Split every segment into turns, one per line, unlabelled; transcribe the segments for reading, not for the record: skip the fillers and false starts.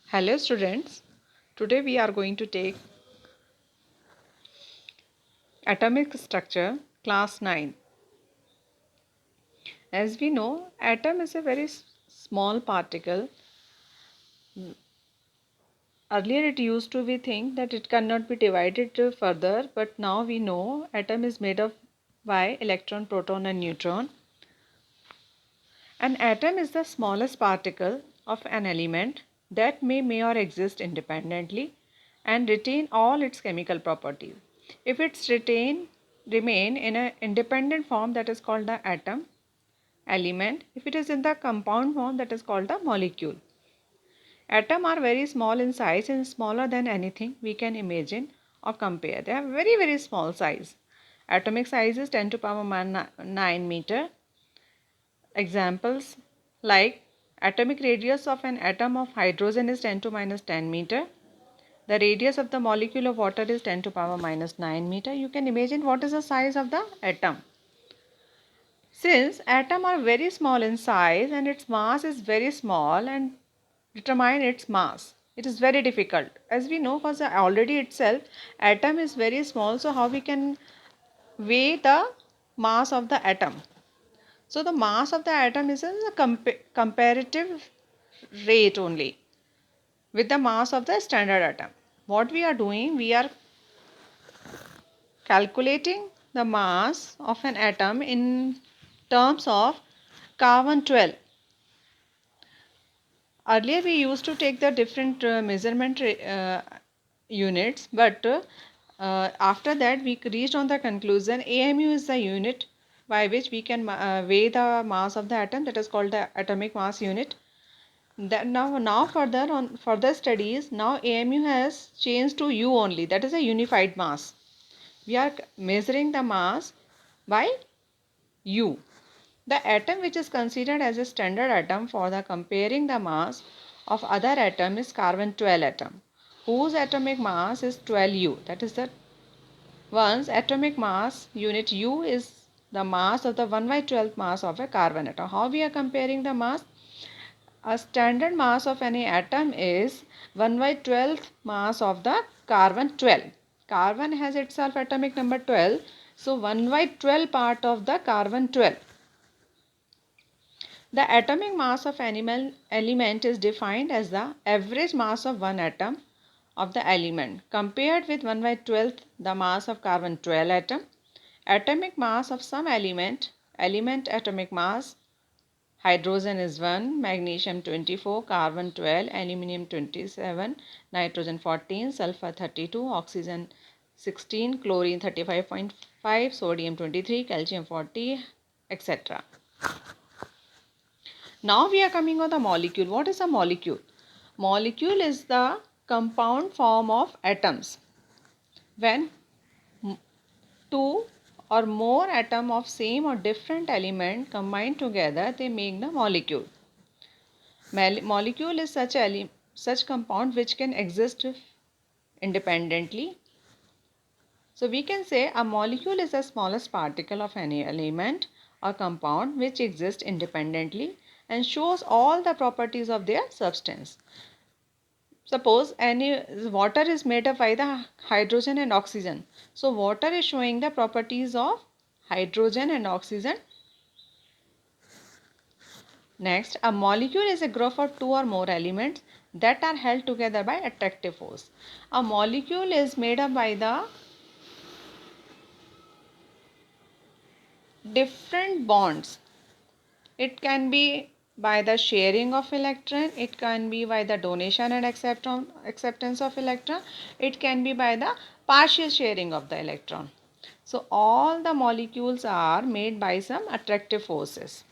Hello students, today we are going to take atomic structure class 9. As we know, atom is a very small particle. Earlier it used to be think that it cannot be divided further, but now we know atom is made of by electron, proton and neutron. An atom is the smallest particle of an element that may or exist independently and retain all its chemical properties. If it's remain in an independent form, that is called the atom, element. If it is in the compound form, that is called the molecule. Atoms are very small in size and smaller than anything we can imagine or compare. They are very small size. Atomic size is 10 to power 9 meter. Examples like atomic radius of an atom of hydrogen is 10 to minus 10 meter. The radius of the molecule of water is 10 to power minus 9 meter. You can imagine what is the size of the atom. Since atoms are very small in size and its mass is very small, and determine its mass, it is very difficult. As we know, because already itself atom is very small, so how we can weigh the mass of the atom? So the mass of the atom is a comparative rate only with the mass of the standard atom. What we are doing, we are calculating the mass of an atom in terms of carbon 12. Earlier we used to take the different measurement units, but after that we reached on the conclusion AMU is the unit by which we can weigh the mass of the atom, that is called the atomic mass unit. That now further on further studies, now AMU has changed to U only, that is a unified mass. We are measuring the mass by U. The atom which is considered as a standard atom for the comparing the mass of other atom is carbon 12 atom, whose atomic mass is 12U. That is the one's atomic mass unit U is the mass of the 1 by 12 mass of a carbon atom. How we are comparing the mass? A standard mass of any atom is 1 by 12th mass of the carbon 12. Carbon has itself atomic number 12. So 1 by 12 part of the carbon 12. The atomic mass of element is defined as the average mass of one atom of the element compared with 1 by 12th the mass of carbon 12 atom. Atomic mass of some element atomic mass: hydrogen is 1, magnesium 24, carbon 12, aluminum 27, nitrogen 14, sulfur 32, oxygen 16, chlorine 35.5, sodium 23, calcium 40, etc. Now we are coming on the molecule. What is a molecule? Molecule is the compound form of atoms. When two or more atoms of same or different element combine together, they make the molecule. Molecule is such compound which can exist independently. So we can say a molecule is the smallest particle of any element or compound which exists independently and shows all the properties of their substance. Suppose any water is made up by the hydrogen and oxygen. So water is showing the properties of hydrogen and oxygen. Next, a molecule is a group of two or more elements that are held together by attractive force. A molecule is made up by the different bonds. It can be by the sharing of electron, it can be by the donation and acceptance of electron, it can be by the partial sharing of the electron. So all the molecules are made by some attractive forces.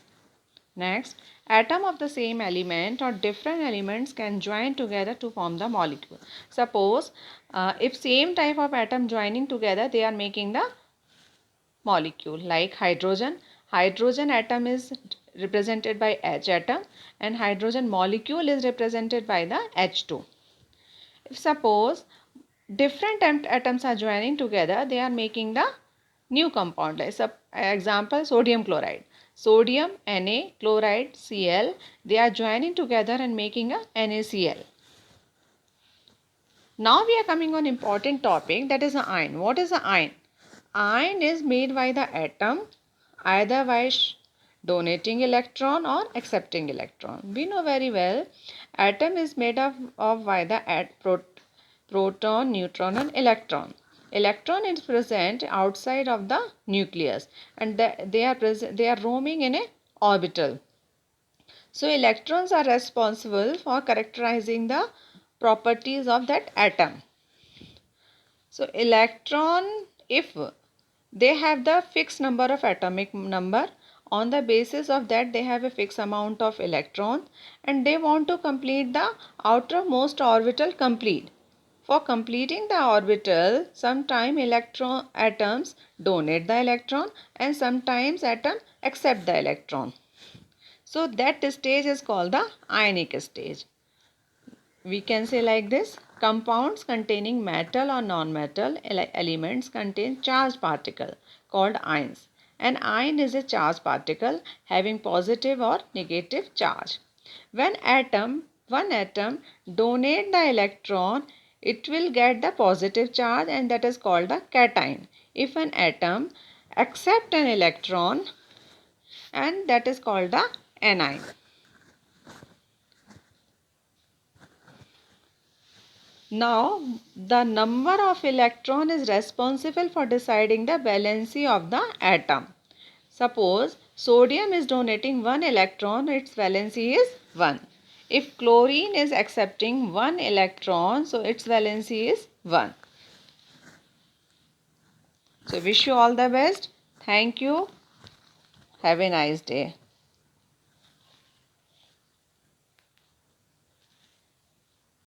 Next, atom of the same element or different elements can join together to form the molecule. Suppose if same type of atom joining together, they are making the molecule. Like hydrogen. Hydrogen atom is represented by H atom and hydrogen molecule is represented by the H2. If suppose different atoms are joining together, they are making the new compound. Like example, sodium chloride. Sodium Na, chloride Cl, they are joining together and making a NaCl. Now we are coming on important topic, that is the ion. What is the ion? Ion is made by the atom either by donating electron or accepting electron. We know very well atom is made of by the proton, neutron and electron. Electron is present outside of the nucleus and they are roaming in a orbital. So electrons are responsible for characterizing the properties of that atom. So electron, if they have the fixed number of atomic number, on the basis of that they have a fixed amount of electrons and they want to complete the outermost orbital complete. For completing the orbital, sometimes electron atoms donate the electron and sometimes atom accept the electron. So that stage is called the ionic stage. We can say like this: compounds containing metal or non-metal elements contain charged particle called ions. An ion is a charged particle having positive or negative charge. When one atom donate the electron, it will get the positive charge and that is called the cation. If an atom accept an electron, and that is called the anion. Now, the number of electron is responsible for deciding the valency of the atom. Suppose sodium is donating 1 electron, its valency is 1. If chlorine is accepting 1 electron, so its valency is 1. So wish you all the best. Thank you. Have a nice day.